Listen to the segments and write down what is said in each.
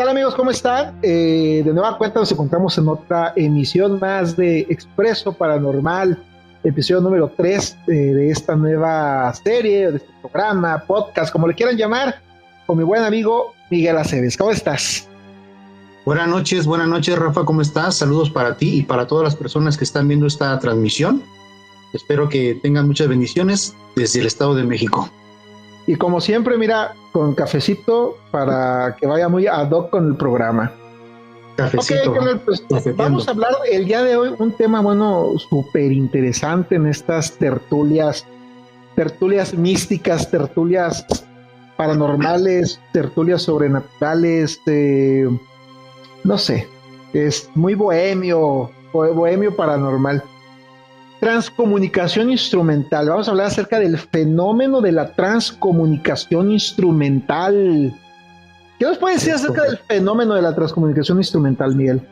tal amigos? ¿Cómo están? De nueva cuenta nos encontramos en otra emisión más de Expreso Paranormal, episodio número 3 de esta nueva serie, de este programa, podcast, como le quieran llamar, con mi buen amigo Miguel Aceves. ¿Cómo estás? Buenas noches, Rafa, ¿cómo estás? Saludos para ti y para todas las personas que están viendo esta transmisión. Espero que tengan muchas bendiciones desde el Estado de México. Y como siempre, mira, con cafecito para que vaya muy ad hoc con el programa. Cafecito. Okay, pues, vamos a hablar el día de hoy un tema, bueno, súper interesante en estas tertulias místicas, tertulias paranormales, tertulias sobrenaturales, no sé, es muy bohemio paranormal. Transcomunicación instrumental. Vamos a hablar acerca del fenómeno de la transcomunicación instrumental. ¿Qué nos puede decir acerca del fenómeno de la transcomunicación instrumental, Miguel?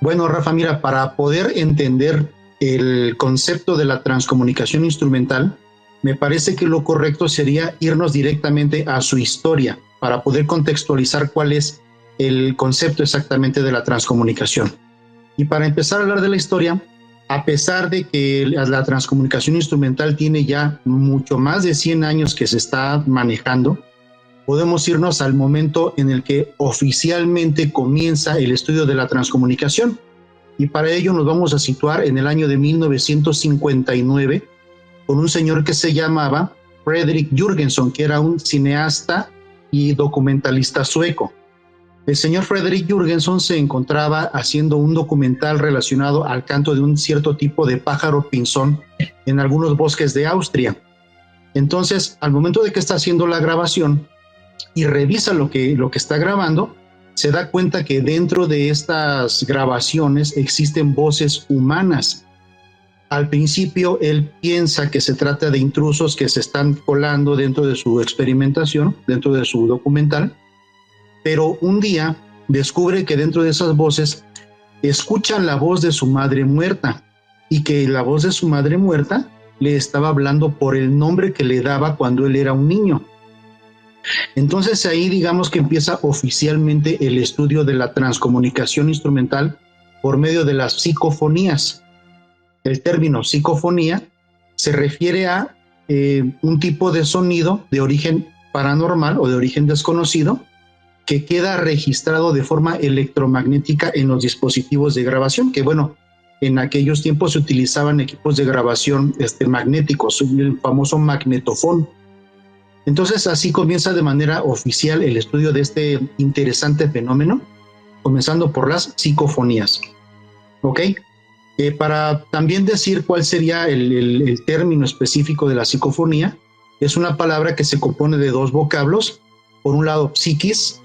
Bueno, Rafa, mira, para poder entender el concepto de la transcomunicación instrumental, me parece que lo correcto sería irnos directamente a su historia para poder contextualizar cuál es el concepto exactamente de la transcomunicación. Y para empezar a hablar de la historia, a pesar de que la transcomunicación instrumental tiene ya mucho más de 100 años que se está manejando, podemos irnos al momento en el que oficialmente comienza el estudio de la transcomunicación. Y para ello nos vamos a situar en el año de 1959 con un señor que se llamaba Fredrik Jürgenson, que era un cineasta y documentalista sueco. El señor Fredrik Jürgenson se encontraba haciendo un documental relacionado al canto de un cierto tipo de pájaro pinzón en algunos bosques de Austria. Entonces, al momento de que está haciendo la grabación y revisa lo que está grabando, se da cuenta que dentro de estas grabaciones existen voces humanas. Al principio, él piensa que se trata de intrusos que se están colando dentro de su experimentación, dentro de su documental, pero un día descubre que dentro de esas voces escuchan la voz de su madre muerta y que la voz de su madre muerta le estaba hablando por el nombre que le daba cuando él era un niño. Entonces ahí digamos que empieza oficialmente el estudio de la transcomunicación instrumental por medio de las psicofonías. El término psicofonía se refiere a un tipo de sonido de origen paranormal o de origen desconocido que queda registrado de forma electromagnética en los dispositivos de grabación, que bueno, en aquellos tiempos se utilizaban equipos de grabación magnéticos, el famoso magnetofón. Entonces así comienza de manera oficial el estudio de este interesante fenómeno, comenzando por las psicofonías. ¿Ok? Para también decir cuál sería el término específico de la psicofonía, es una palabra que se compone de dos vocablos, por un lado psiquis,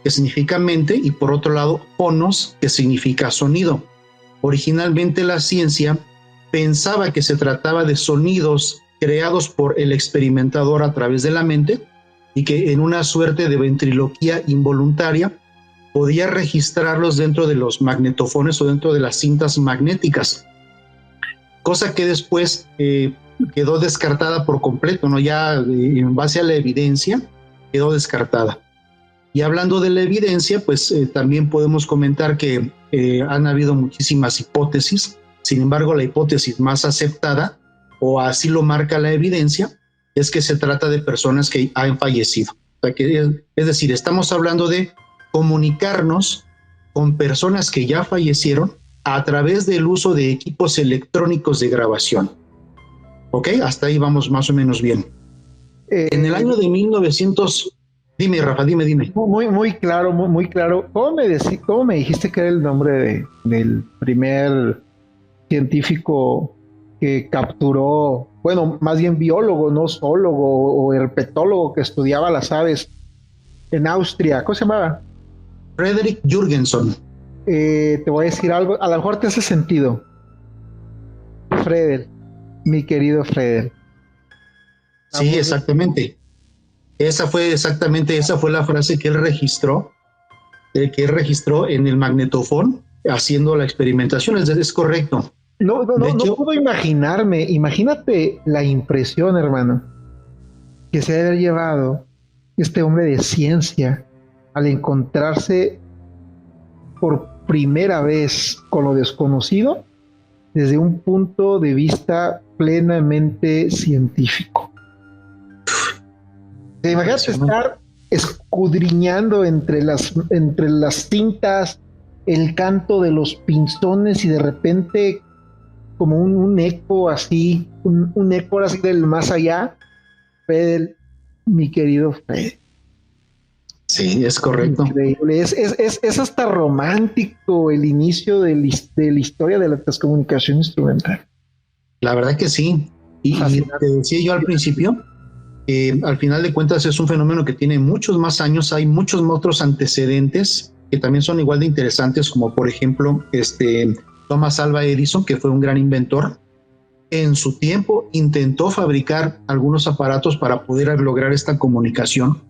que significa mente, y por otro lado fonos, que significa sonido. Originalmente la ciencia pensaba que se trataba de sonidos creados por el experimentador a través de la mente y que en una suerte de ventriloquía involuntaria podía registrarlos dentro de los magnetofones o dentro de las cintas magnéticas, cosa que después quedó descartada por completo, ¿no? Ya en base a la evidencia quedó descartada. Y hablando de la evidencia, pues también podemos comentar que han habido muchísimas hipótesis. Sin embargo, la hipótesis más aceptada, o así lo marca la evidencia, es que se trata de personas que han fallecido. O sea, es decir, estamos hablando de comunicarnos con personas que ya fallecieron a través del uso de equipos electrónicos de grabación. ¿Ok? Hasta ahí vamos más o menos bien. En el año de 1900... Dime, Rafa, dime. Muy claro, muy claro. ¿Cómo me dijiste que era el nombre del primer científico que capturó, bueno, más bien biólogo, no zoólogo o herpetólogo que estudiaba las aves en Austria? ¿Cómo se llamaba? Fredrik Jürgenson. Te voy a decir algo, a lo mejor te hace sentido. Fredel, mi querido Fredel. Sí, exactamente. Esa fue la frase que él registró en el magnetofón haciendo la experimentación. Es correcto. No puedo imaginarme. Imagínate la impresión, hermano, que se debe haber llevado este hombre de ciencia al encontrarse por primera vez con lo desconocido desde un punto de vista plenamente científico. Imagínate estar escudriñando entre las cintas el canto de los pinzones y de repente como un eco así, un eco así del más allá. Fred, mi querido Fred. Sí, es correcto. Increíble. Es hasta romántico el inicio de la historia de la transcomunicación instrumental. La verdad que sí. Y te decía yo al principio, al final de cuentas es un fenómeno que tiene muchos más años, hay muchos otros antecedentes que también son igual de interesantes, como por ejemplo Thomas Alva Edison, que fue un gran inventor. En su tiempo intentó fabricar algunos aparatos para poder lograr esta comunicación,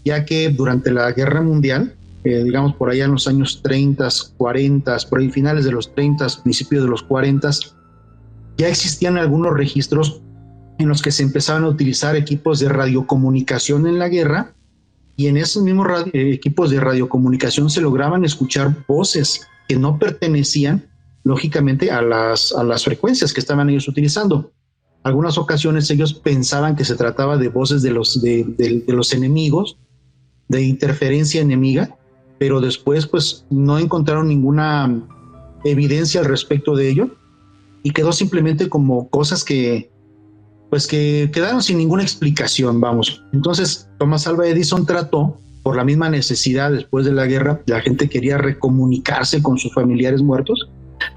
ya que durante la Guerra Mundial, digamos por allá en los años 30, 40, por ahí finales de los 30, principios de los 40, ya existían algunos registros en los que se empezaban a utilizar equipos de radiocomunicación en la guerra, y en esos mismos equipos de radiocomunicación se lograban escuchar voces que no pertenecían lógicamente a las frecuencias que estaban ellos utilizando. Algunas ocasiones ellos pensaban que se trataba de voces de los enemigos, de interferencia enemiga, pero después pues no encontraron ninguna evidencia al respecto de ello y quedó simplemente como cosas que quedaron sin ninguna explicación, vamos. Entonces Thomas Alva Edison trató, por la misma necesidad después de la guerra, la gente quería recomunicarse con sus familiares muertos,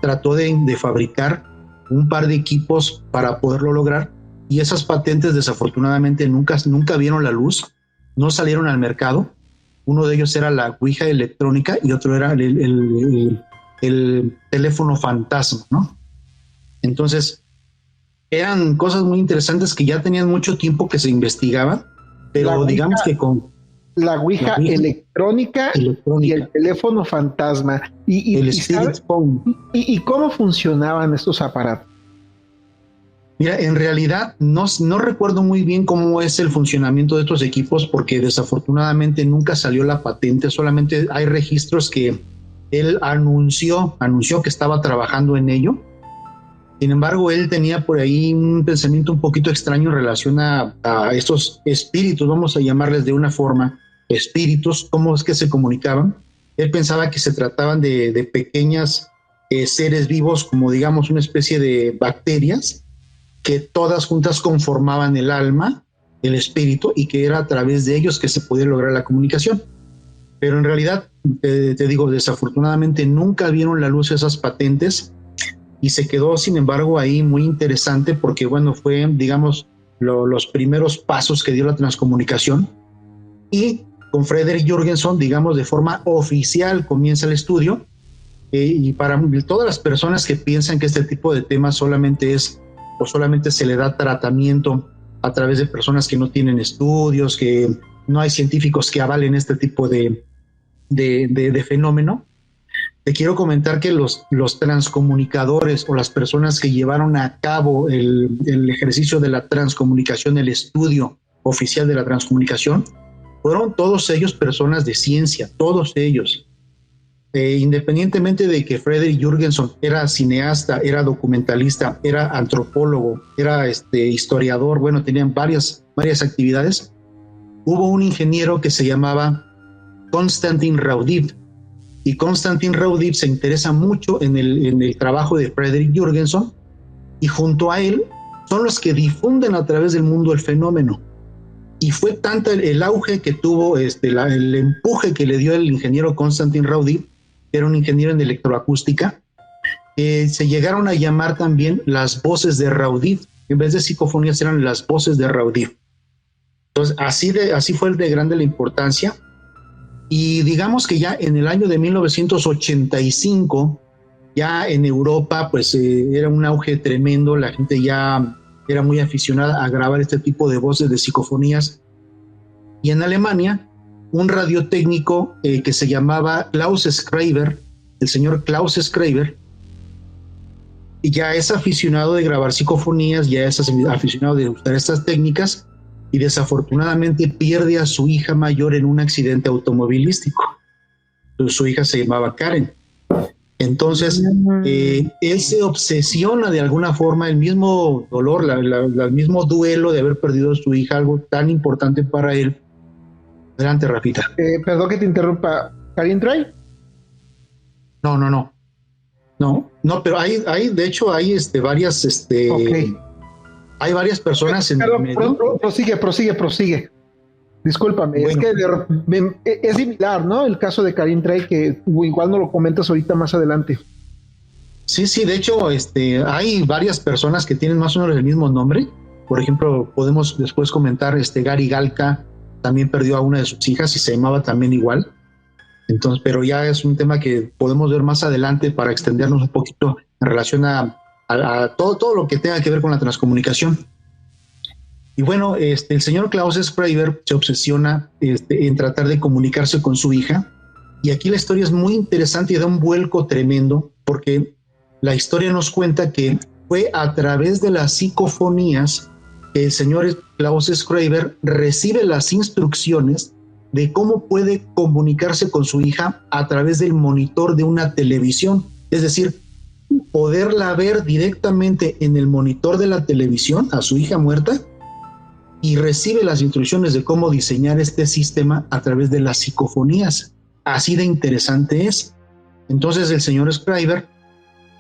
trató de fabricar un par de equipos para poderlo lograr, y esas patentes desafortunadamente nunca vieron la luz, no salieron al mercado. Uno de ellos era la ouija electrónica y otro era el teléfono fantasma, ¿no? Entonces eran cosas muy interesantes que ya tenían mucho tiempo que se investigaban, pero digamos que con la ouija electrónica y el teléfono fantasma. El Spirit Phone. ¿Y cómo funcionaban estos aparatos? Mira, en realidad no recuerdo muy bien cómo es el funcionamiento de estos equipos, porque desafortunadamente nunca salió la patente, solamente hay registros que él anunció que estaba trabajando en ello. Sin embargo, él tenía por ahí un pensamiento un poquito extraño en relación a estos espíritus, vamos a llamarles de una forma, espíritus, cómo es que se comunicaban. Él pensaba que se trataban de pequeñas seres vivos, como digamos una especie de bacterias, que todas juntas conformaban el alma, el espíritu, y que era a través de ellos que se podía lograr la comunicación. Pero en realidad, te digo, desafortunadamente nunca vieron la luz esas patentes, y se quedó, sin embargo, ahí muy interesante porque, bueno, fue, digamos, los primeros pasos que dio la transcomunicación. Y con Frederick Jurgenson, digamos, de forma oficial comienza el estudio. Y para todas las personas que piensan que este tipo de temas solamente se le da tratamiento a través de personas que no tienen estudios, que no hay científicos que avalen este tipo de fenómeno, te quiero comentar que los transcomunicadores o las personas que llevaron a cabo el ejercicio de la transcomunicación, el estudio oficial de la transcomunicación, fueron todos ellos personas de ciencia, todos ellos. Independientemente de que Frederick Jurgenson era cineasta, era documentalista, era antropólogo, era historiador, bueno, tenían varias actividades, hubo un ingeniero que se llamaba Konstantin Raudiv, y Konstantin Raudiv se interesa mucho en el trabajo de Frederick Jurgenson, y junto a él son los que difunden a través del mundo el fenómeno. Y fue tanto el auge que tuvo, el empuje que le dio el ingeniero Konstantin Raudiv, que era un ingeniero en electroacústica, se llegaron a llamar también las voces de Raudiv. En vez de psicofonías eran las voces de Raudiv. Entonces así fue de grande la importancia. Y digamos que ya en el año de 1985, ya en Europa, pues era un auge tremendo, la gente ya era muy aficionada a grabar este tipo de voces de psicofonías. Y en Alemania, un radiotécnico que se llamaba Klaus Schreiber, el señor Klaus Schreiber, y ya es aficionado de grabar psicofonías, ya es aficionado de usar estas técnicas, y desafortunadamente pierde a su hija mayor en un accidente automovilístico. Su hija se llamaba Karen. Entonces, él se obsesiona de alguna forma, el mismo dolor, el mismo duelo de haber perdido a su hija, algo tan importante para él. Adelante, Rafita. Perdón que te interrumpa. ¿Karin Tray? No, pero de hecho, hay varias, okay. Hay varias personas en el medio. Prosigue. Discúlpame, bueno. Es similar, ¿no? El caso de Karin Tray, que igual no lo comentas ahorita más adelante. Sí, de hecho, hay varias personas que tienen más o menos el mismo nombre. Por ejemplo, podemos después comentar, Gary Galka también perdió a una de sus hijas y se llamaba también igual. Entonces, pero ya es un tema que podemos ver más adelante para extendernos un poquito en relación a todo lo que tenga que ver con la transcomunicación. Y bueno, el señor Klaus Schreiber se obsesiona en tratar de comunicarse con su hija, y aquí la historia es muy interesante y da un vuelco tremendo, porque la historia nos cuenta que fue a través de las psicofonías que el señor Klaus Schreiber recibe las instrucciones de cómo puede comunicarse con su hija a través del monitor de una televisión, es decir, poderla ver directamente en el monitor de la televisión a su hija muerta, y recibe las instrucciones de cómo diseñar este sistema a través de las psicofonías. Así de interesante es. Entonces el señor Schreiber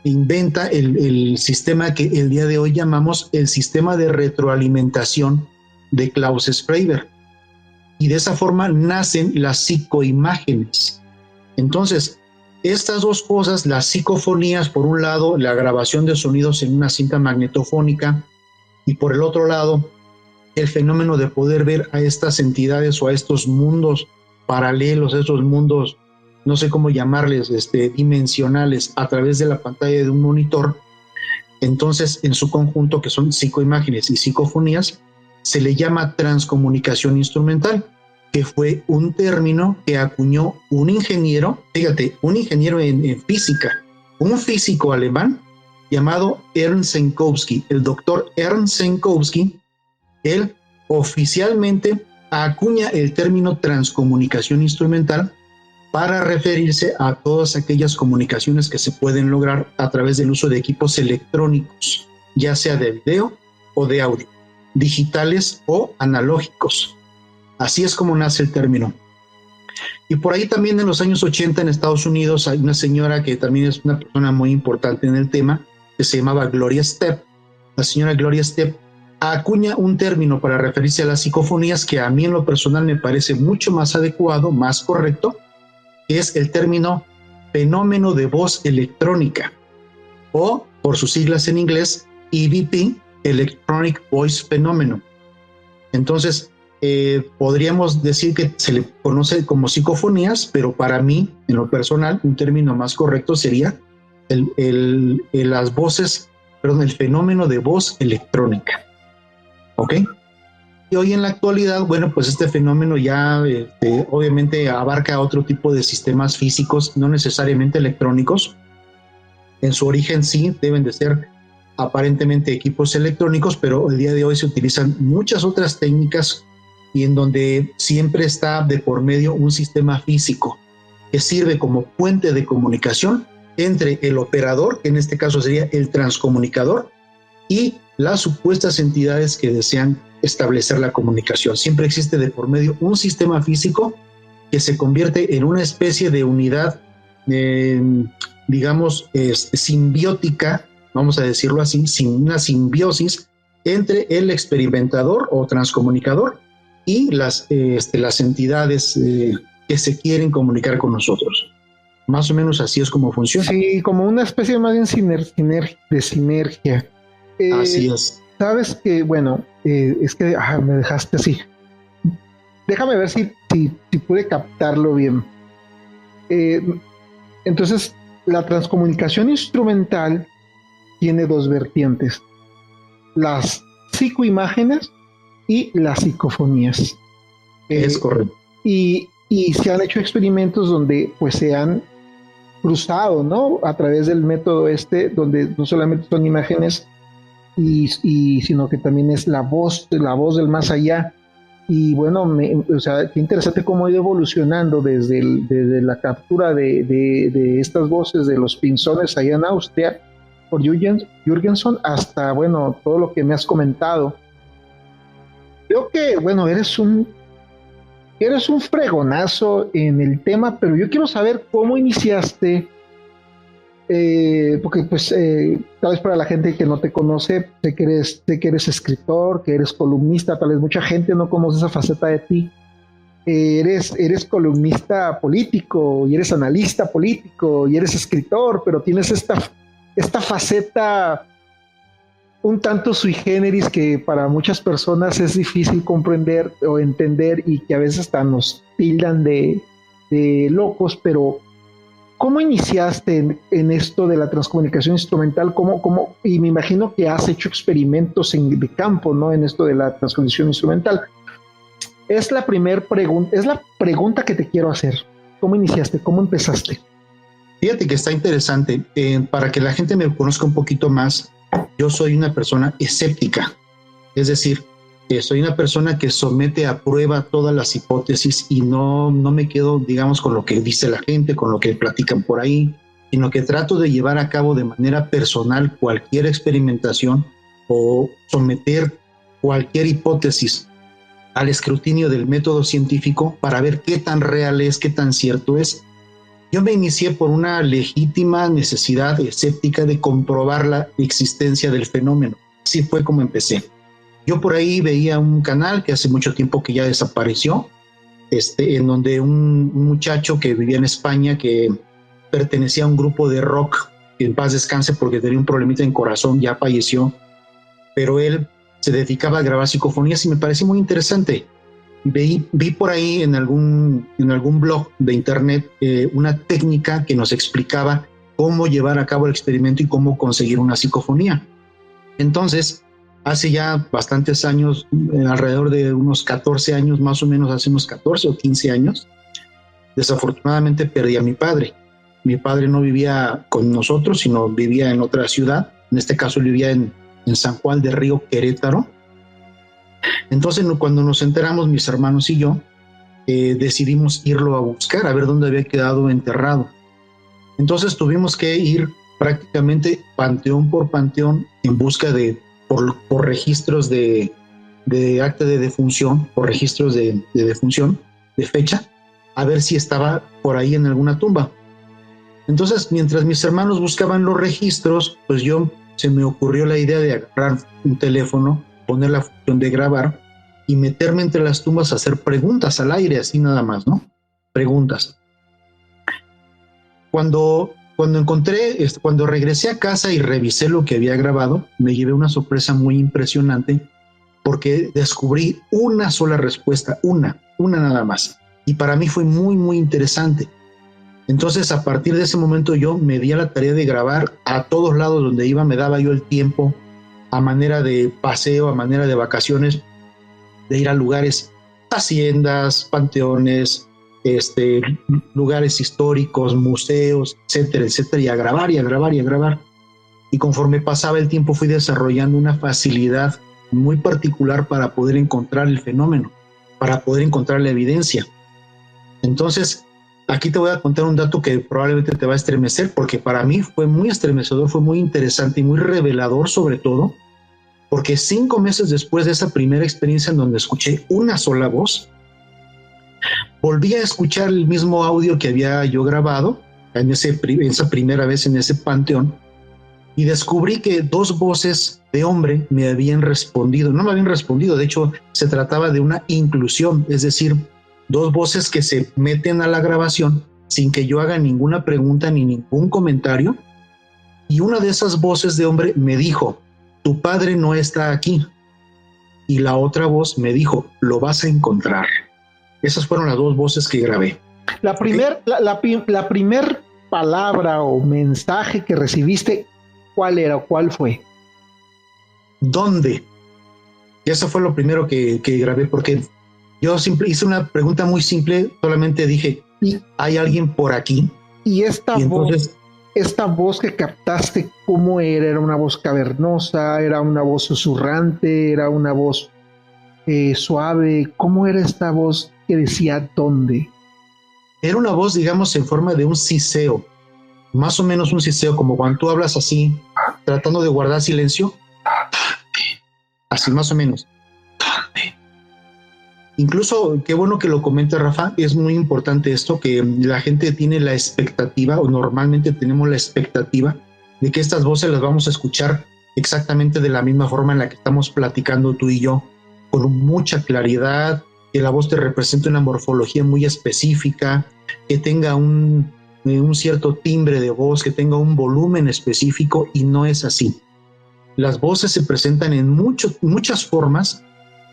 inventa el sistema que el día de hoy llamamos el sistema de retroalimentación de Klaus Schreiber. Y de esa forma nacen las psicoimágenes. Entonces, estas dos cosas, las psicofonías, por un lado, la grabación de sonidos en una cinta magnetofónica, y por el otro lado, el fenómeno de poder ver a estas entidades o a estos mundos paralelos, a estos mundos, no sé cómo llamarles, dimensionales, a través de la pantalla de un monitor. Entonces, en su conjunto, que son psicoimágenes y psicofonías, se le llama transcomunicación instrumental, que fue un término que acuñó un ingeniero, fíjate, un ingeniero en física, un físico alemán llamado Ernst Senkowski. El doctor Ernst Senkowski, él oficialmente acuña el término transcomunicación instrumental para referirse a todas aquellas comunicaciones que se pueden lograr a través del uso de equipos electrónicos, ya sea de video o de audio, digitales o analógicos. Así es como nace el término. Y por ahí también en los años 80 en Estados Unidos hay una señora que también es una persona muy importante en el tema, que se llamaba Gloria Stepp. La señora Gloria Stepp acuña un término para referirse a las psicofonías que a mí en lo personal me parece mucho más adecuado, más correcto, que es el término fenómeno de voz electrónica, o por sus siglas en inglés, EVP, Electronic Voice Phenomenon. Entonces, podríamos decir que se le conoce como psicofonías, pero para mí, en lo personal, un término más correcto sería el fenómeno de voz electrónica. ¿Ok? Y hoy en la actualidad, bueno, pues este fenómeno ya obviamente abarca otro tipo de sistemas físicos, no necesariamente electrónicos. En su origen sí, deben de ser aparentemente equipos electrónicos, pero el día de hoy se utilizan muchas otras técnicas y en donde siempre está de por medio un sistema físico que sirve como puente de comunicación entre el operador, que en este caso sería el transcomunicador, y las supuestas entidades que desean establecer la comunicación. Siempre existe de por medio un sistema físico que se convierte en una especie de unidad, digamos, simbiótica, vamos a decirlo así, una simbiosis entre el experimentador o transcomunicador y las entidades que se quieren comunicar con nosotros. Más o menos así es como funciona. Sí, como una especie más bien de sinergia. Así es. Sabes que, bueno, es que me dejaste así. Déjame ver si pude captarlo bien. Entonces, la transcomunicación instrumental tiene dos vertientes: las psicoimágenes y las psicofonías. Es correcto. Y se han hecho experimentos donde pues se han cruzado, ¿no? A través del método donde no solamente son imágenes sino que también es la voz del más allá. Y bueno, o sea, qué interesante cómo ha ido evolucionando desde la captura de estas voces de los pinzones allá en Austria por Jürgenson hasta, bueno, todo lo que me has comentado. Creo que, bueno, eres un fregonazo en el tema, pero yo quiero saber cómo iniciaste, porque pues tal vez para la gente que no te conoce, sé que eres escritor, que eres columnista, tal vez mucha gente no conoce esa faceta de ti. Eres columnista político y eres analista político y eres escritor, pero tienes esta faceta un tanto sui generis que para muchas personas es difícil comprender o entender y que a veces hasta nos tildan de locos, pero ¿cómo iniciaste en esto de la transcomunicación instrumental? Y me imagino que has hecho experimentos de campo, ¿no? En esto de la transcomunicación instrumental. Es la pregunta que te quiero hacer. ¿Cómo iniciaste? ¿Cómo empezaste? Fíjate que está interesante. Para que la gente me conozca un poquito más, yo soy una persona escéptica. Es decir, soy una persona que somete a prueba todas las hipótesis y no me quedo, digamos, con lo que dice la gente, con lo que platican por ahí, sino que trato de llevar a cabo de manera personal cualquier experimentación o someter cualquier hipótesis al escrutinio del método científico para ver qué tan real es, qué tan cierto es. Yo me inicié por una legítima necesidad escéptica de comprobar la existencia del fenómeno. Así fue como empecé. Yo por ahí veía un canal que hace mucho tiempo que ya desapareció, en donde un muchacho que vivía en España, que pertenecía a un grupo de rock, que en paz descanse porque tenía un problemita en corazón, ya falleció, pero él se dedicaba a grabar psicofonías y me pareció muy interesante. Vi por ahí en algún blog de internet una técnica que nos explicaba cómo llevar a cabo el experimento y cómo conseguir una psicofonía. Entonces, hace ya bastantes años, alrededor de unos 14 años, más o menos hace unos 14 o 15 años, desafortunadamente perdí a mi padre. Mi padre no vivía con nosotros, sino vivía en otra ciudad. En este caso, vivía en San Juan del Río, Querétaro. Entonces, cuando nos enteramos, mis hermanos y yo, decidimos irlo a buscar, a ver dónde había quedado enterrado. Entonces tuvimos que ir prácticamente panteón por panteón en busca por registros de acta de defunción, por registros de defunción, de fecha, a ver si estaba por ahí en alguna tumba. Entonces, mientras mis hermanos buscaban los registros, pues se me ocurrió la idea de agarrar un teléfono, poner la función de grabar y meterme entre las tumbas a hacer preguntas al aire, así nada más, ¿no? Preguntas. Cuando regresé a casa y revisé lo que había grabado, me llevé una sorpresa muy impresionante porque descubrí una sola respuesta, una nada más. Y para mí fue muy, muy interesante. Entonces, a partir de ese momento yo me di a la tarea de grabar a todos lados donde iba, me daba yo el tiempo a manera de paseo, a manera de vacaciones, de ir a lugares, haciendas, panteones, lugares históricos, museos, etcétera, etcétera, y a grabar y a grabar y a grabar. Y conforme pasaba el tiempo fui desarrollando una facilidad muy particular para poder encontrar el fenómeno, para poder encontrar la evidencia. Entonces, aquí te voy a contar un dato que probablemente te va a estremecer, porque para mí fue muy estremecedor, fue muy interesante y muy revelador sobre todo, porque 5 meses después de esa primera experiencia en donde escuché una sola voz, volví a escuchar el mismo audio que había yo grabado en esa primera vez en ese panteón y descubrí que 2 voces de hombre me habían respondido. No me habían respondido, de hecho se trataba de una inclusión, es decir, 2 voces que se meten a la grabación sin que yo haga ninguna pregunta ni ningún comentario, y una de esas voces de hombre me dijo: tu padre no está aquí, y la otra voz me dijo: lo vas a encontrar. Esas fueron las 2 voces que grabé. La primer palabra o mensaje que recibiste, ¿cuál era o cuál fue? ¿Dónde? Y eso fue lo primero que grabé, porque yo hice una pregunta muy simple, solamente dije: ¿hay alguien por aquí? Y esta voz que captaste, ¿cómo era? ¿Era una voz cavernosa? ¿Era una voz susurrante? ¿Era una voz suave? ¿Cómo era esta voz que decía dónde? Era una voz, digamos, en forma de un siseo, más o menos un siseo, como cuando tú hablas así, tratando de guardar silencio. Así más o menos. Incluso, qué bueno que lo comenta Rafa, es muy importante esto, que la gente tiene la expectativa, o normalmente tenemos la expectativa, de que estas voces las vamos a escuchar exactamente de la misma forma en la que estamos platicando tú y yo, con mucha claridad, que la voz te represente una morfología muy específica, que tenga un cierto timbre de voz, que tenga un volumen específico, y no es así. Las voces se presentan en muchas formas,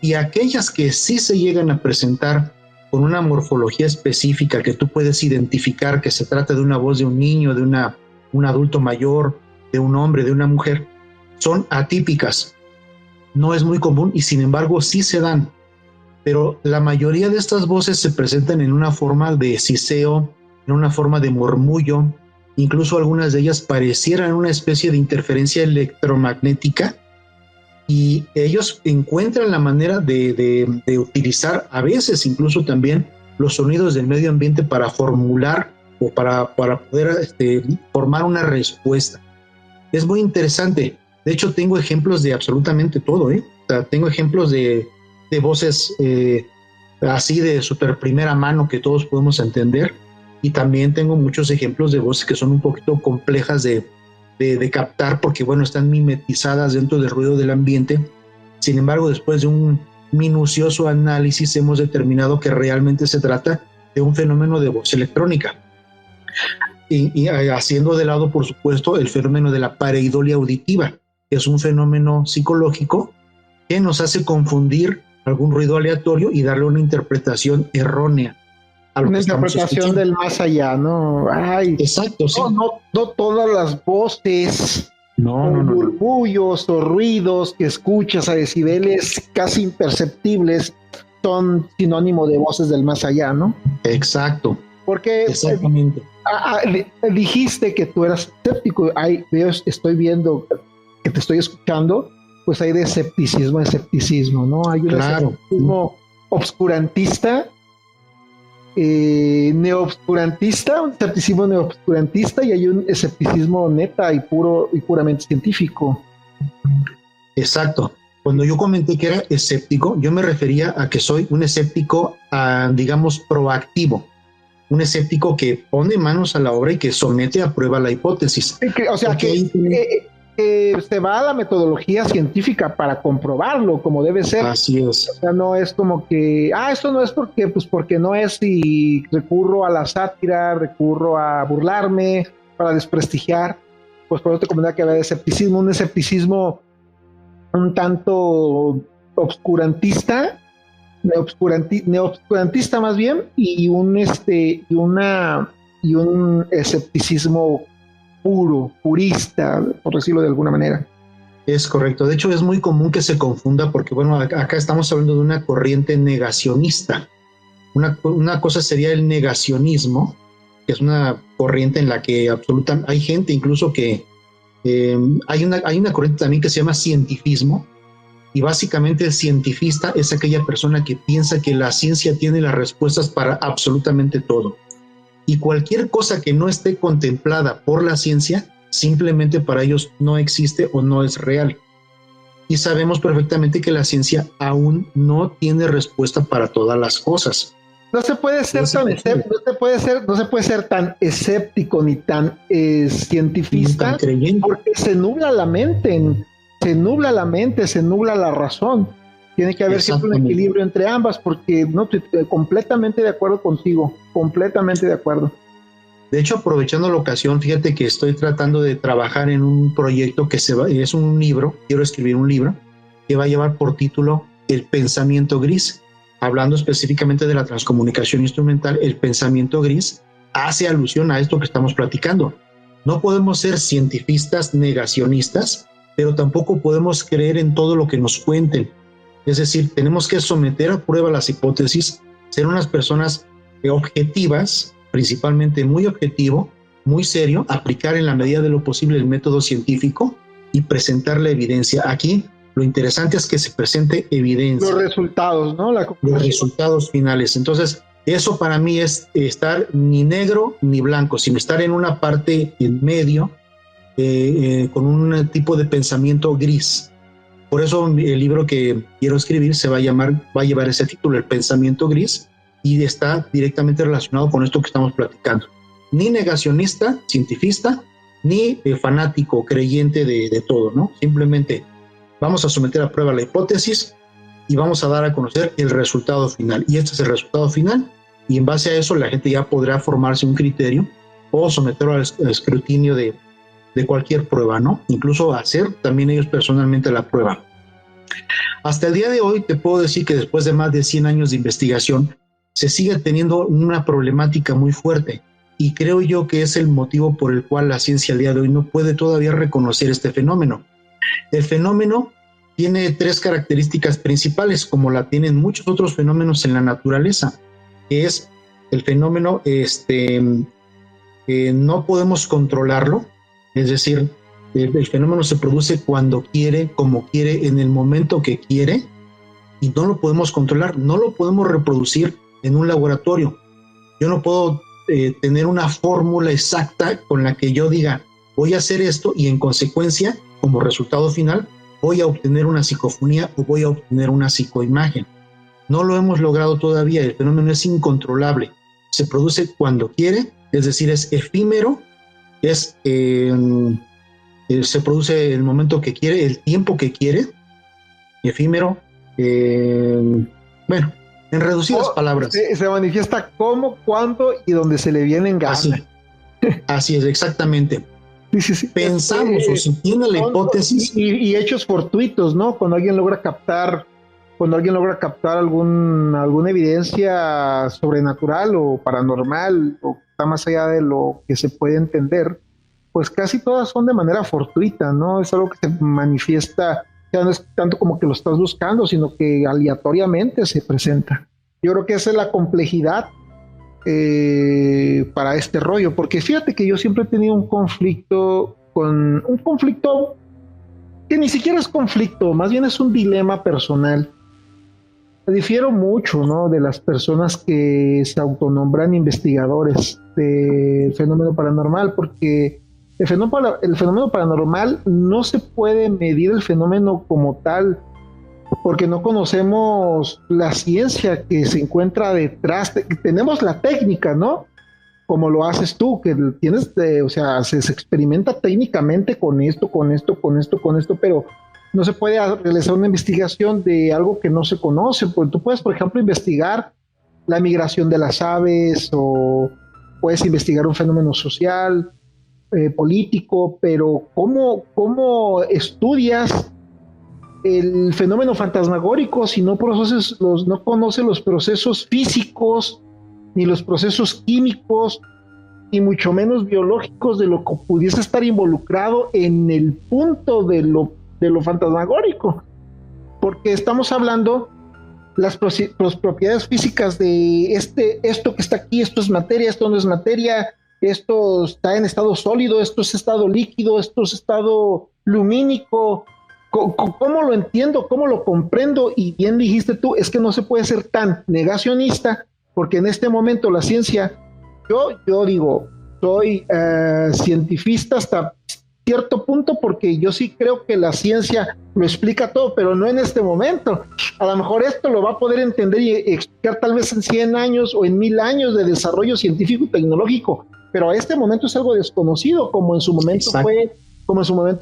y aquellas que sí se llegan a presentar con una morfología específica que tú puedes identificar que se trata de una voz de un niño, de un adulto mayor, de un hombre, de una mujer, son atípicas. No es muy común y sin embargo sí se dan. Pero la mayoría de estas voces se presentan en una forma de siseo, en una forma de murmullo, incluso algunas de ellas parecieran una especie de interferencia electromagnética, y ellos encuentran la manera de utilizar a veces incluso también los sonidos del medio ambiente para formular o para poder formar una respuesta. Es muy interesante. De hecho, tengo ejemplos de absolutamente todo, ¿eh? O sea, tengo ejemplos de voces así de súper primera mano que todos podemos entender, y también tengo muchos ejemplos de voces que son un poquito complejas de captar, porque bueno, están mimetizadas dentro del ruido del ambiente. Sin embargo, después de un minucioso análisis hemos determinado que realmente se trata de un fenómeno de voz electrónica, y haciendo de lado, por supuesto, el fenómeno de la pareidolia auditiva, que es un fenómeno psicológico que nos hace confundir algún ruido aleatorio y darle una interpretación errónea. Una interpretación del más allá, ¿no? Ay, exacto, sí. No todas las voces, murmullos o ruidos que escuchas a decibeles casi imperceptibles son sinónimo de voces del más allá, ¿no? Exacto. Porque exactamente. Dijiste que tú eras escéptico. Estoy viendo que te estoy escuchando, pues hay de escepticismo, ¿no? Hay un escepticismo obscurantista, neobscurantista, un escepticismo neobscurantista, y hay un escepticismo neta y puramente científico. Exacto. Cuando yo comenté que era escéptico, yo me refería a que soy un escéptico, digamos, proactivo. Un escéptico que pone manos a la obra y que somete a prueba la hipótesis. O sea, que se va a la metodología científica para comprobarlo como debe ser. Así es. O sea, no es como que, esto no es porque no es, y recurro a la sátira, recurro a burlarme para desprestigiar. Pues por eso te comentaba que había escepticismo, un escepticismo un tanto obscurantista, neobscurantista más bien, y un escepticismo purista, por decirlo de alguna manera. Es correcto. De hecho, es muy común que se confunda, porque bueno, acá estamos hablando de una corriente negacionista. Una cosa sería el negacionismo, que es una corriente en la que hay gente incluso que hay una corriente también que se llama cientifismo, y básicamente el cientifista es aquella persona que piensa que la ciencia tiene las respuestas para absolutamente todo, y cualquier cosa que no esté contemplada por la ciencia simplemente para ellos no existe o no es real. Y sabemos perfectamente que la ciencia aún no tiene respuesta para todas las cosas. No se puede ser tan escéptico ni tan cientifista, porque se nubla la mente, se nubla la razón. Tiene que haber siempre un equilibrio entre ambas, porque no, estoy completamente de acuerdo contigo, completamente de acuerdo. De hecho, aprovechando la ocasión, fíjate que estoy tratando de trabajar en un proyecto que es un libro, quiero escribir un libro que va a llevar por título El pensamiento gris. Hablando específicamente de la transcomunicación instrumental, el pensamiento gris hace alusión a esto que estamos platicando. No podemos ser cientifistas negacionistas, pero tampoco podemos creer en todo lo que nos cuenten. Es decir, tenemos que someter a prueba las hipótesis, ser unas personas objetivas, principalmente muy objetivo, muy serio, aplicar en la medida de lo posible el método científico y presentar la evidencia. Aquí Lo interesante es que se presente evidencia. Los resultados, ¿no? Los resultados finales. Entonces, eso para mí es estar ni negro ni blanco, sino estar en una parte en medio, con un tipo de pensamiento gris. Por eso el libro que quiero escribir va a llevar ese título, El pensamiento gris, y está directamente relacionado con esto que estamos platicando. Ni negacionista, cientifista, ni fanático, creyente de todo, ¿no? Simplemente vamos a someter a prueba la hipótesis y vamos a dar a conocer el resultado final. Y este es el resultado final, y en base a eso la gente ya podrá formarse un criterio o someterlo al escrutinio de cualquier prueba, ¿no? Incluso hacer también ellos personalmente la prueba. Hasta el día de hoy te puedo decir que después de más de 100 años de investigación, se sigue teniendo una problemática muy fuerte, y creo yo que es el motivo por el cual la ciencia al día de hoy no puede todavía reconocer este fenómeno. El fenómeno tiene 3 características principales, como la tienen muchos otros fenómenos en la naturaleza, que es el fenómeno, no podemos controlarlo, es decir, el fenómeno se produce cuando quiere, como quiere, en el momento que quiere, y no lo podemos controlar, no lo podemos reproducir en un laboratorio. Yo no puedo tener una fórmula exacta con la que yo diga, voy a hacer esto y en consecuencia, como resultado final, voy a obtener una psicofonía o voy a obtener una psicoimagen. No lo hemos logrado todavía, el fenómeno es incontrolable. Se produce cuando quiere, es decir, es efímero, se produce en el momento que quiere, el tiempo que quiere, efímero, bueno, en reducidas palabras. Se manifiesta cómo, cuándo y donde se le viene en gana. Así es, exactamente. Sí. Pensamos o se tiene la hipótesis. Y hechos fortuitos, ¿no? Cuando alguien logra captar alguna evidencia sobrenatural o paranormal, o está más allá de lo que se puede entender, pues casi todas son de manera fortuita, ¿no? Es algo que se manifiesta, ya no es tanto como que lo estás buscando, sino que aleatoriamente se presenta. Yo creo que esa es la complejidad para este rollo, porque fíjate que yo siempre he tenido un conflicto que ni siquiera es conflicto, más bien es un dilema personal. Me difiero mucho, ¿no?, de las personas que se autonombran investigadores del fenómeno paranormal, porque el fenómeno paranormal no se puede medir el fenómeno como tal, porque no conocemos la ciencia que se encuentra detrás. Tenemos la técnica, ¿no? Como lo haces tú, que tienes, o sea, se experimenta técnicamente con esto, pero no se puede realizar una investigación de algo que no se conoce. Pues tú puedes, por ejemplo, investigar la migración de las aves, o puedes investigar un fenómeno social, político, pero ¿cómo estudias el fenómeno fantasmagórico si no conoces los procesos físicos, ni los procesos químicos, y mucho menos biológicos de lo que pudiese estar involucrado en el punto de lo fantasmagórico? Porque estamos hablando las propiedades físicas de esto que está aquí, esto es materia, esto no es materia, esto está en estado sólido, esto es estado líquido, esto es estado lumínico. ¿Cómo lo entiendo? ¿Cómo lo comprendo? Y bien dijiste tú, es que no se puede ser tan negacionista, porque en este momento la ciencia, yo digo, soy cientifista hasta cierto punto, porque yo sí creo que la ciencia lo explica todo, pero no en este momento. A lo mejor esto lo va a poder entender y explicar tal vez en 100 años o en 1000 años de desarrollo científico y tecnológico, pero a este momento es algo desconocido, como en su momento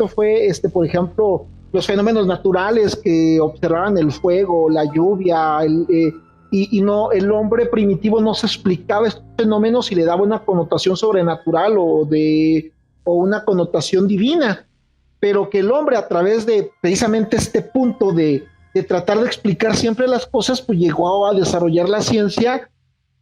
fue, por ejemplo, los fenómenos naturales que observaban el fuego, la lluvia, el hombre primitivo no se explicaba estos fenómenos y le daba una connotación sobrenatural o una connotación divina, pero que el hombre, a través de precisamente este punto de tratar de explicar siempre las cosas, pues llegó a desarrollar la ciencia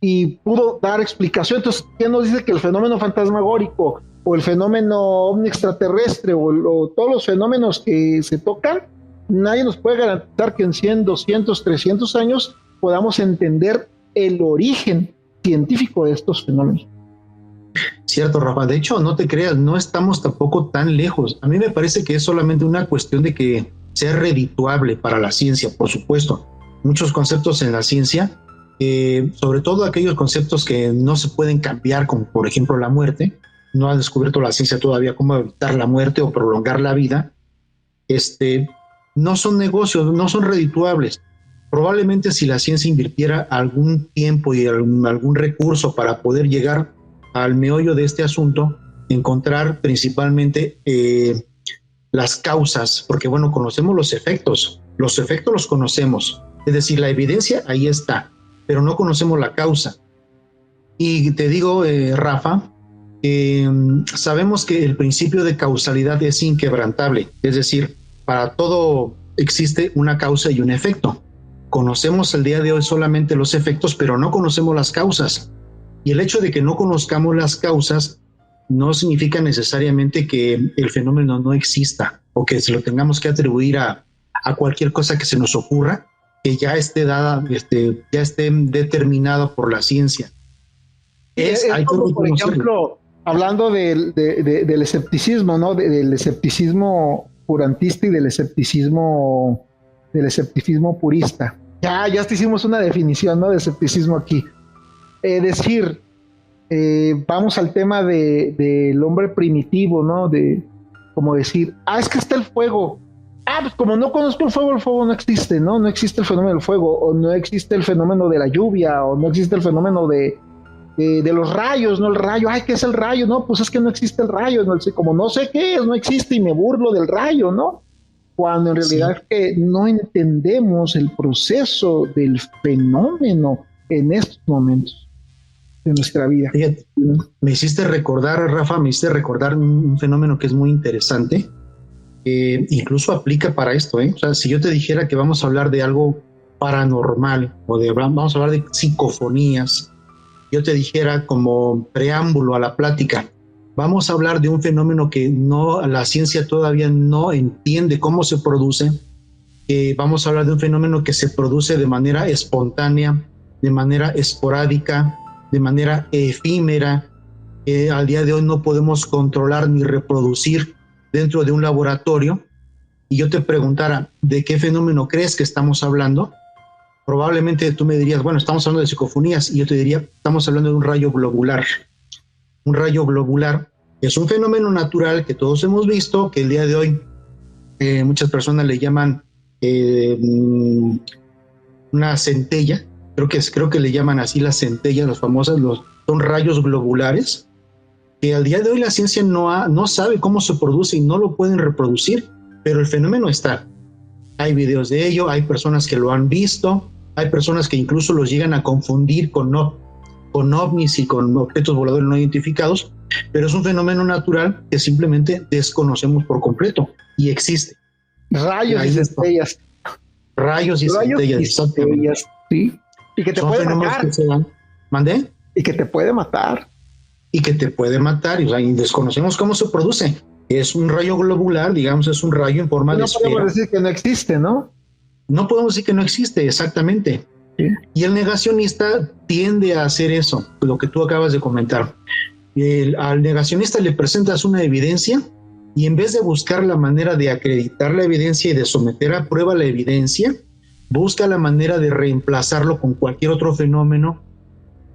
y pudo dar explicación. Entonces, ¿quién nos dice que el fenómeno fantasmagórico o el fenómeno ovni extraterrestre o todos los fenómenos que se tocan, nadie nos puede garantizar que en 100, 200, 300 años podamos entender el origen científico de estos fenómenos? Cierto, Rafa. De hecho, no te creas, no estamos tampoco tan lejos. A mí me parece que es solamente una cuestión de que sea redituable para la ciencia, por supuesto. Muchos conceptos en la ciencia, sobre todo aquellos conceptos que no se pueden cambiar, como por ejemplo la muerte. No ha descubierto la ciencia todavía cómo evitar la muerte o prolongar la vida. No son negocios, no son redituables. Probablemente si la ciencia invirtiera algún tiempo y algún recurso para poder llegar al meollo de este asunto, encontrar principalmente las causas, porque bueno, conocemos los efectos los conocemos, es decir, la evidencia ahí está, pero no conocemos la causa. Y te digo, Rafa, sabemos que el principio de causalidad es inquebrantable, es decir, para todo existe una causa y un efecto. Conocemos el día de hoy solamente los efectos, pero no conocemos las causas. Y el hecho de que no conozcamos las causas no significa necesariamente que el fenómeno no exista o que se lo tengamos que atribuir a cualquier cosa que se nos ocurra, que ya esté dada, ya esté determinado por la ciencia. Hay como, por ejemplo, hablando del escepticismo, ¿no? Del escepticismo purantista y del escepticismo purista. Ya te hicimos una definición, ¿no? De escepticismo aquí. Decir, vamos al tema del hombre primitivo, ¿no? Como decir, es que está el fuego. Pues como no conozco el fuego no existe, ¿no? No existe el fenómeno del fuego, o no existe el fenómeno de la lluvia, o no existe el fenómeno de los rayos, ¿no? El rayo, ¿qué es el rayo? No, pues es que no existe el rayo, ¿no? Como no sé qué es, no existe y me burlo del rayo, ¿no? Cuando en realidad es que no entendemos el proceso del fenómeno en estos momentos de nuestra vida. Fíjate, me hiciste recordar, Rafa, un fenómeno que es muy interesante, incluso aplica para esto, O sea, si yo te dijera que vamos a hablar de algo paranormal, vamos a hablar de psicofonías, yo te dijera como preámbulo a la plática, vamos a hablar de un fenómeno que la ciencia todavía no entiende cómo se produce. Vamos a hablar de un fenómeno que se produce de manera espontánea, de manera esporádica, de manera efímera. Al día de hoy no podemos controlar ni reproducir dentro de un laboratorio. Y yo te preguntara, ¿de qué fenómeno crees que estamos hablando? Probablemente tú me dirías, bueno, estamos hablando de psicofonías, y yo te diría, estamos hablando de un rayo globular. Un rayo globular es un fenómeno natural que todos hemos visto, que el día de hoy muchas personas le llaman una centella. Creo que le llaman así las centellas, las famosas, son rayos globulares, que al día de hoy la ciencia no sabe cómo se produce y no lo pueden reproducir, pero el fenómeno está. Hay videos de ello, hay personas que lo han visto, hay personas que incluso los llegan a confundir con ovnis y con objetos voladores no identificados, pero es un fenómeno natural que simplemente desconocemos por completo y existe. Rayos y centellas. Rayos y centellas, sí. Y que te puede matar. ¿Mandé? Y que te puede matar. Y desconocemos cómo se produce. Es un rayo globular, digamos, es un rayo en forma de esfera. No podemos decir que no existe, ¿no? No podemos decir que no existe, exactamente. Sí. Y el negacionista tiende a hacer eso, lo que tú acabas de comentar. Al negacionista le presentas una evidencia y en vez de buscar la manera de acreditar la evidencia y de someter a prueba la evidencia, busca la manera de reemplazarlo con cualquier otro fenómeno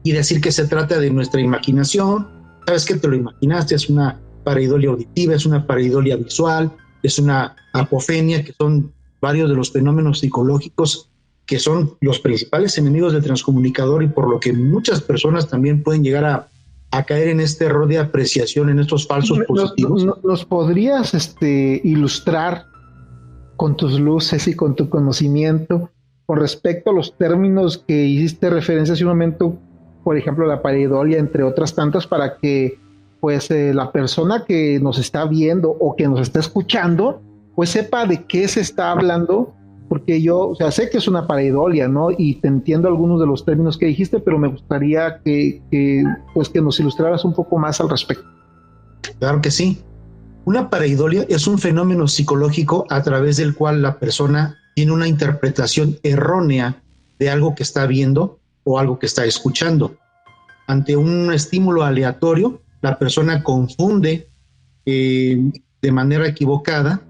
y decir que se trata de nuestra imaginación. ¿Sabes qué? Te lo imaginaste, es una pareidolia auditiva, es una pareidolia visual, es una apofenia, que son varios de los fenómenos psicológicos que son los principales enemigos del transcomunicador y por lo que muchas personas también pueden llegar a caer en este error de apreciación, en estos falsos positivos. ¿Nos podrías ilustrar con tus luces y con tu conocimiento con respecto a los términos que hiciste referencia hace un momento, por ejemplo, la pareidolia, entre otras tantas, para que pues la persona que nos está viendo o que nos está escuchando pues sepa de qué se está hablando? Porque yo, sé que es una pareidolia, ¿no? Y te entiendo algunos de los términos que dijiste, pero me gustaría que nos ilustraras un poco más al respecto. Claro que sí. Una pareidolia es un fenómeno psicológico a través del cual la persona tiene una interpretación errónea de algo que está viendo o algo que está escuchando. Ante un estímulo aleatorio, la persona confunde de manera equivocada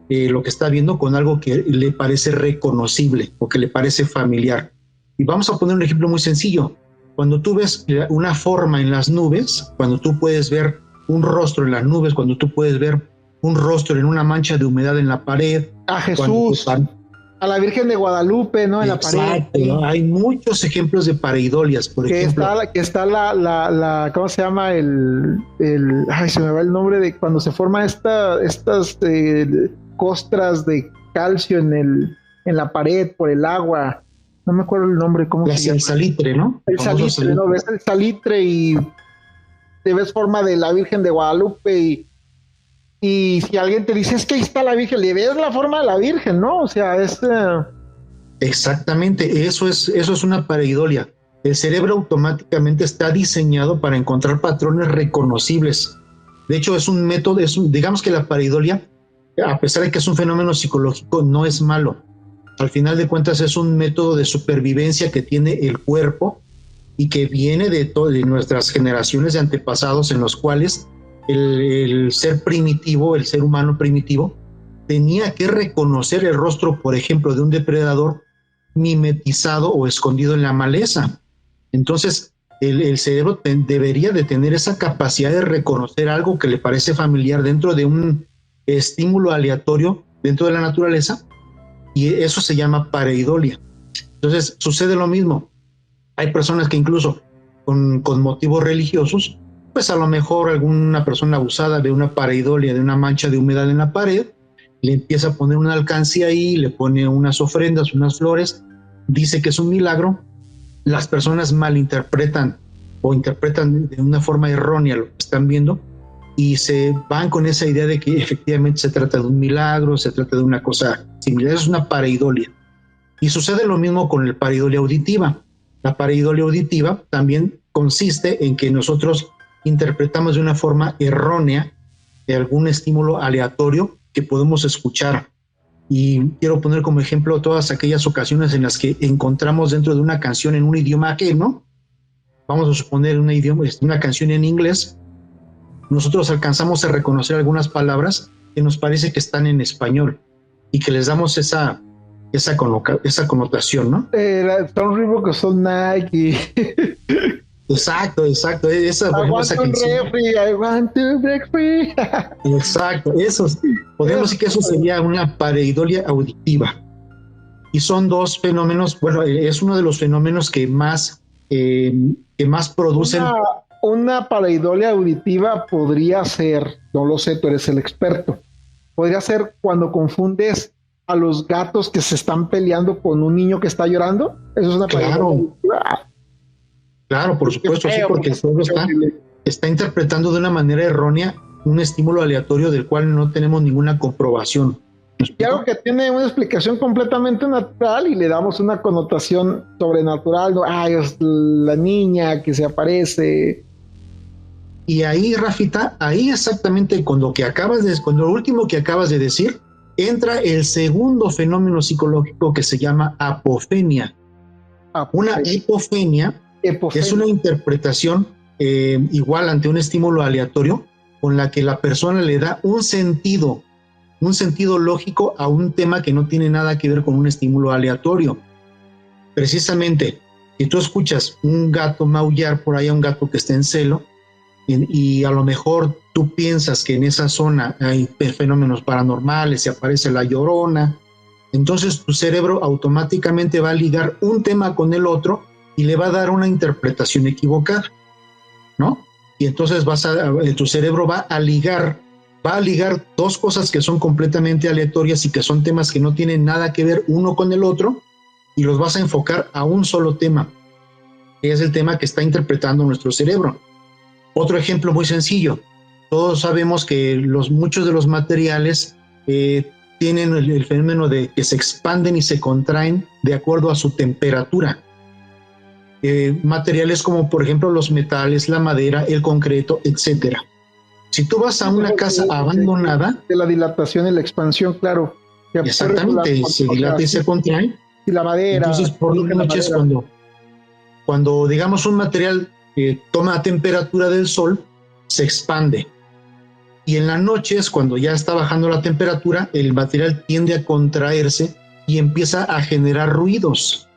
lo que está viendo con algo que le parece reconocible o que le parece familiar. Y vamos a poner un ejemplo muy sencillo. Cuando tú ves una forma en las nubes, cuando tú puedes ver un rostro en las nubes, cuando tú puedes ver un rostro en una mancha de humedad en la pared. A Jesús, a la Virgen de Guadalupe, ¿no? En exacto, la pared. ¿no? Hay muchos ejemplos de pareidolias, por ejemplo. Que está la ¿cómo se llama? Ay, se me va el nombre de cuando se forma estas costras de calcio en la pared por el agua. No me acuerdo el nombre, ¿cómo se llama? El salitre, ¿no? El salitre, ¿no? Ves el salitre y te ves forma de la Virgen de Guadalupe y si alguien te dice, es que ahí está la Virgen, le ves la forma de la Virgen, ¿no? O sea, es... Exactamente, eso es una pareidolia. El cerebro automáticamente está diseñado para encontrar patrones reconocibles. De hecho, es un método, digamos que la pareidolia, a pesar de que es un fenómeno psicológico, no es malo. Al final de cuentas es un método de supervivencia que tiene el cuerpo y que viene de nuestras generaciones de antepasados, en los cuales el ser primitivo, el ser humano primitivo, tenía que reconocer el rostro, por ejemplo, de un depredador mimetizado o escondido en la maleza. Entonces, el cerebro debería de tener esa capacidad de reconocer algo que le parece familiar dentro de un estímulo aleatorio dentro de la naturaleza, y eso se llama pareidolia. Entonces, sucede lo mismo. Hay personas que incluso con motivos religiosos, pues a lo mejor alguna persona abusada ve una pareidolia de una mancha de humedad en la pared, le empieza a poner una alcancía ahí, le pone unas ofrendas, unas flores, dice que es un milagro. Las personas malinterpretan o interpretan de una forma errónea lo que están viendo y se van con esa idea de que efectivamente se trata de un milagro, se trata de una cosa similar. Es una pareidolia. Y sucede lo mismo con la pareidolia auditiva. La pareidolia auditiva también consiste en que nosotros interpretamos de una forma errónea algún estímulo aleatorio que podemos escuchar. Y quiero poner como ejemplo todas aquellas ocasiones en las que encontramos dentro de una canción en un idioma ajeno. Vamos a suponer una canción en inglés. Nosotros alcanzamos a reconocer algunas palabras que nos parece que están en español y que les damos esa connotación, ¿no? Son Reebok, son Nike. Exacto. Esa, I want to break free, I want to break free. Exacto, eso. Podemos decir que eso sería una pareidolia auditiva. Y son dos fenómenos, bueno, es uno de los fenómenos que más producen. Una pareidolia auditiva podría ser, no lo sé, tú eres el experto, podría ser cuando confundes a los gatos que se están peleando con un niño que está llorando. Eso es una pareidolia auditiva. Claro, por supuesto, sí, porque el cerebro está interpretando de una manera errónea un estímulo aleatorio del cual no tenemos ninguna comprobación. Y algo que tiene una explicación completamente natural y le damos una connotación sobrenatural, ¿no? Ay, es la niña que se aparece. Y ahí, Rafita, ahí exactamente con lo último que acabas de decir, entra el segundo fenómeno psicológico que se llama apofenia. Una hipofenia es una interpretación igual ante un estímulo aleatorio con la que la persona le da un sentido lógico a un tema que no tiene nada que ver con un estímulo aleatorio. Precisamente, si tú escuchas un gato maullar por ahí, un gato que está en celo, y a lo mejor tú piensas que en esa zona hay fenómenos paranormales, se aparece la llorona, entonces tu cerebro automáticamente va a ligar un tema con el otro y le va a dar una interpretación equivocada, ¿no? Y entonces tu cerebro va a ligar dos cosas que son completamente aleatorias y que son temas que no tienen nada que ver uno con el otro, y los vas a enfocar a un solo tema, que es el tema que está interpretando nuestro cerebro. Otro ejemplo muy sencillo. Todos sabemos que muchos de los materiales tienen el fenómeno de que se expanden y se contraen de acuerdo a su temperatura. Materiales como por ejemplo los metales, la madera, el concreto, etcétera. Si tú vas a una casa abandonada, de la dilatación y la expansión, claro. Exactamente, se dilata y se contrae. Y la madera. Entonces por las noches cuando digamos un material toma temperatura del sol, se expande. Y en las noches, cuando ya está bajando la temperatura, el material tiende a contraerse y empieza a generar ruidos.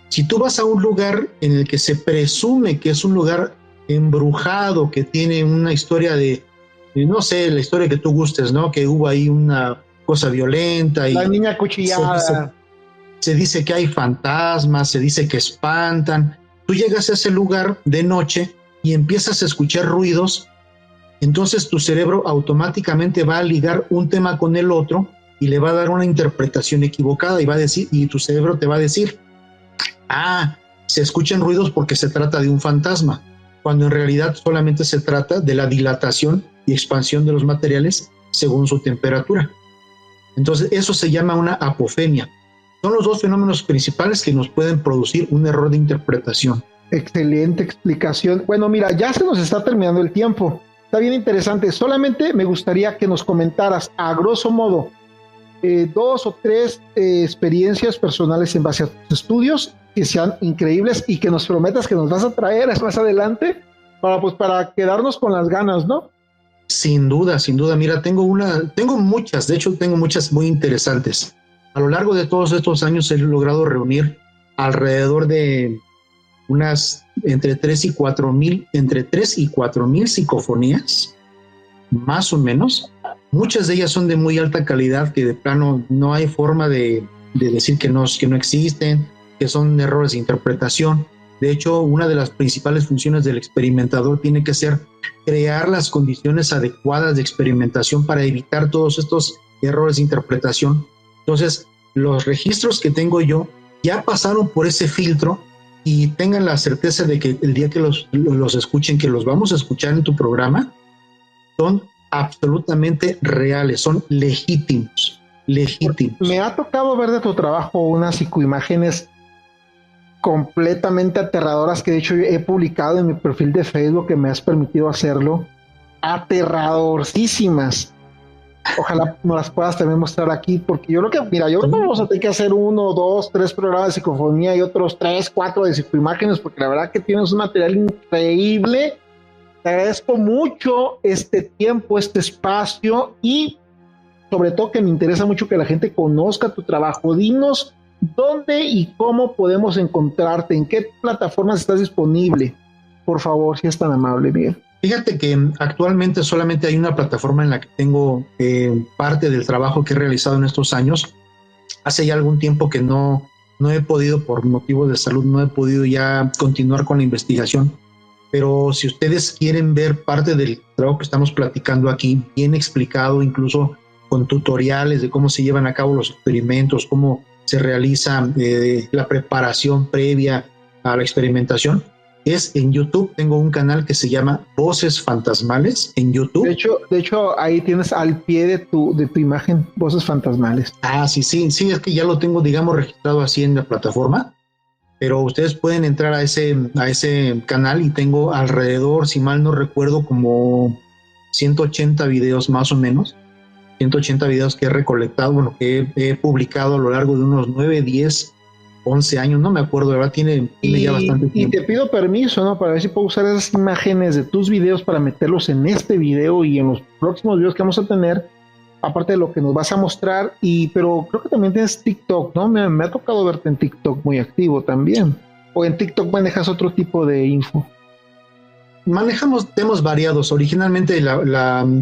Si tú vas a un lugar en el que se presume que es un lugar embrujado, que tiene una historia de, no sé, la historia que tú gustes, ¿no? Que hubo ahí una cosa violenta. La niña cuchillada. Se dice que hay fantasmas, se dice que espantan. Tú llegas a ese lugar de noche y empiezas a escuchar ruidos, entonces tu cerebro automáticamente va a ligar un tema con el otro y le va a dar una interpretación equivocada y va a decir, y tu cerebro te va a decir, se escuchan ruidos porque se trata de un fantasma, cuando en realidad solamente se trata de la dilatación y expansión de los materiales según su temperatura. Entonces eso se llama una apofenia. Son los dos fenómenos principales que nos pueden producir un error de interpretación. Excelente explicación. Bueno, mira, ya se nos está terminando el tiempo. Está bien interesante. Solamente me gustaría que nos comentaras, a grosso modo, 2 o 3 experiencias personales en base a tus estudios que sean increíbles y que nos prometas que nos vas a traer más adelante para quedarnos con las ganas, ¿no? Sin duda. Mira, tengo muchas, de hecho tengo muchas muy interesantes. A lo largo de todos estos años he logrado reunir alrededor de unas entre 3 y 4 mil psicofonías, más o menos. Muchas de ellas son de muy alta calidad, que de plano no hay forma de decir que no existen, que son errores de interpretación. De hecho, una de las principales funciones del experimentador tiene que ser crear las condiciones adecuadas de experimentación para evitar todos estos errores de interpretación. Entonces, los registros que tengo yo ya pasaron por ese filtro y tengan la certeza de que el día que los escuchen, que los vamos a escuchar en tu programa, son absolutamente reales, son legítimos. Me ha tocado ver de tu trabajo unas psicoimágenes completamente aterradoras que de hecho he publicado en mi perfil de Facebook, que me has permitido hacerlo, aterradorísimas. Ojalá nos las puedas también mostrar aquí, porque yo creo que vamos a tener que hacer 1, 2, 3 programas de psicofonía y otros 3, 4 de psicoimágenes, porque la verdad que tienes un material increíble. Te agradezco mucho este tiempo, este espacio, y sobre todo que me interesa mucho que la gente conozca tu trabajo. Dinos dónde y cómo podemos encontrarte, en qué plataformas estás disponible, por favor, si es tan amable, Miguel. Fíjate que actualmente solamente hay una plataforma en la que tengo parte del trabajo que he realizado en estos años. Hace ya algún tiempo que no he podido, por motivos de salud, no he podido ya continuar con la investigación. Pero si ustedes quieren ver parte del trabajo que estamos platicando aquí, bien explicado, incluso con tutoriales de cómo se llevan a cabo los experimentos, cómo se realiza la preparación previa a la experimentación, es en YouTube. Tengo un canal que se llama Voces Fantasmales en YouTube. De hecho ahí tienes al pie de tu imagen Voces Fantasmales. Sí, es que ya lo tengo, digamos, registrado así en la plataforma, pero ustedes pueden entrar a ese canal y tengo alrededor, si mal no recuerdo, como 180 videos más o menos, 180 videos que he recolectado, que he publicado a lo largo de unos 9, 10, 11 años, no me acuerdo, de verdad tiene ya bastante tiempo. Y te pido permiso, ¿no? Para ver si puedo usar esas imágenes de tus videos para meterlos en este video y en los próximos videos que vamos a tener, aparte de lo que nos vas a mostrar. Pero creo que también tienes TikTok, ¿no? Me ha tocado verte en TikTok muy activo también. ¿O en TikTok manejas otro tipo de info? Manejamos temas variados. Originalmente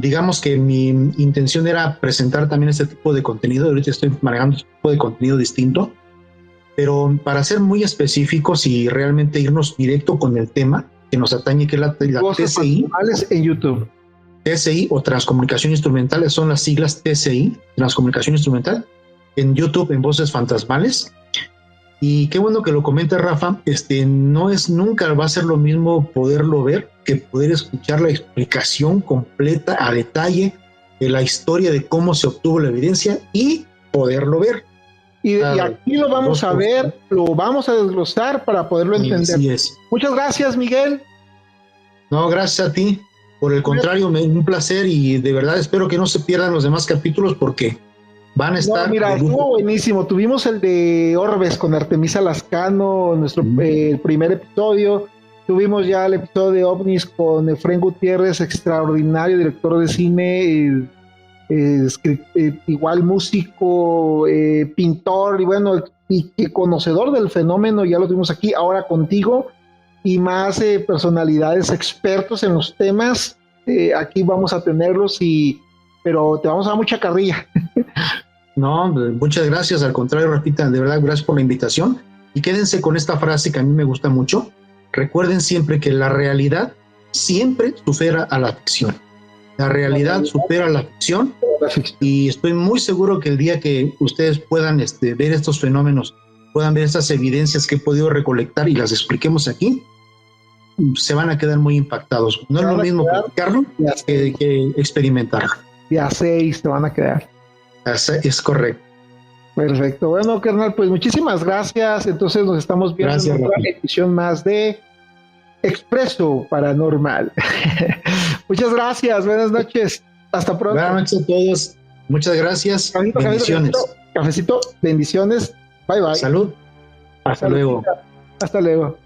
digamos que mi intención era presentar también este tipo de contenido. Ahorita estoy manejando este tipo de contenido distinto, pero para ser muy específicos y realmente irnos directo con el tema que nos atañe, que es la TSI en YouTube. TSI o Transcomunicación Instrumental, son las siglas TSI, Transcomunicación Instrumental, en YouTube, en Voces Fantasmales. Y qué bueno que lo comenta Rafa, nunca va a ser lo mismo poderlo ver que poder escuchar la explicación completa a detalle de la historia de cómo se obtuvo la evidencia y poderlo ver. Y aquí lo vamos a ver, lo vamos a desglosar para poderlo entender. Así es. Muchas gracias, Miguel. No, gracias a ti. Por el contrario, un placer, y de verdad espero que no se pierdan los demás capítulos porque van a estar... Mira, estuvo buenísimo. Tuvimos el de Orbes con Artemisa Lascano, el primer episodio. Tuvimos ya el episodio de OVNIs con Efraín Gutiérrez, extraordinario director de cine, igual músico, pintor y bueno, y conocedor del fenómeno. Ya lo tuvimos aquí, ahora contigo y más personalidades expertos en los temas. Aquí vamos a tenerlos, pero te vamos a dar mucha carrilla. No, muchas gracias, al contrario, Rafita, de verdad, gracias por la invitación. Y quédense con esta frase que a mí me gusta mucho. Recuerden siempre que la realidad siempre supera a la ficción. La realidad supera a la ficción, y estoy muy seguro que el día que ustedes puedan ver estos fenómenos, puedan ver estas evidencias que he podido recolectar y las expliquemos aquí, se van a quedar muy impactados. No es lo mismo platicarlo que experimentar. Ya 6 te van a quedar. Es correcto. Perfecto. Bueno, carnal, pues muchísimas gracias. Entonces nos estamos viendo en otra edición más de Expreso Paranormal. Muchas gracias. Buenas noches. Hasta pronto. Buenas noches a todos. Muchas gracias. Bendiciones. Cafecito. Bendiciones. Bye, bye. Salud. Hasta luego. Hasta luego.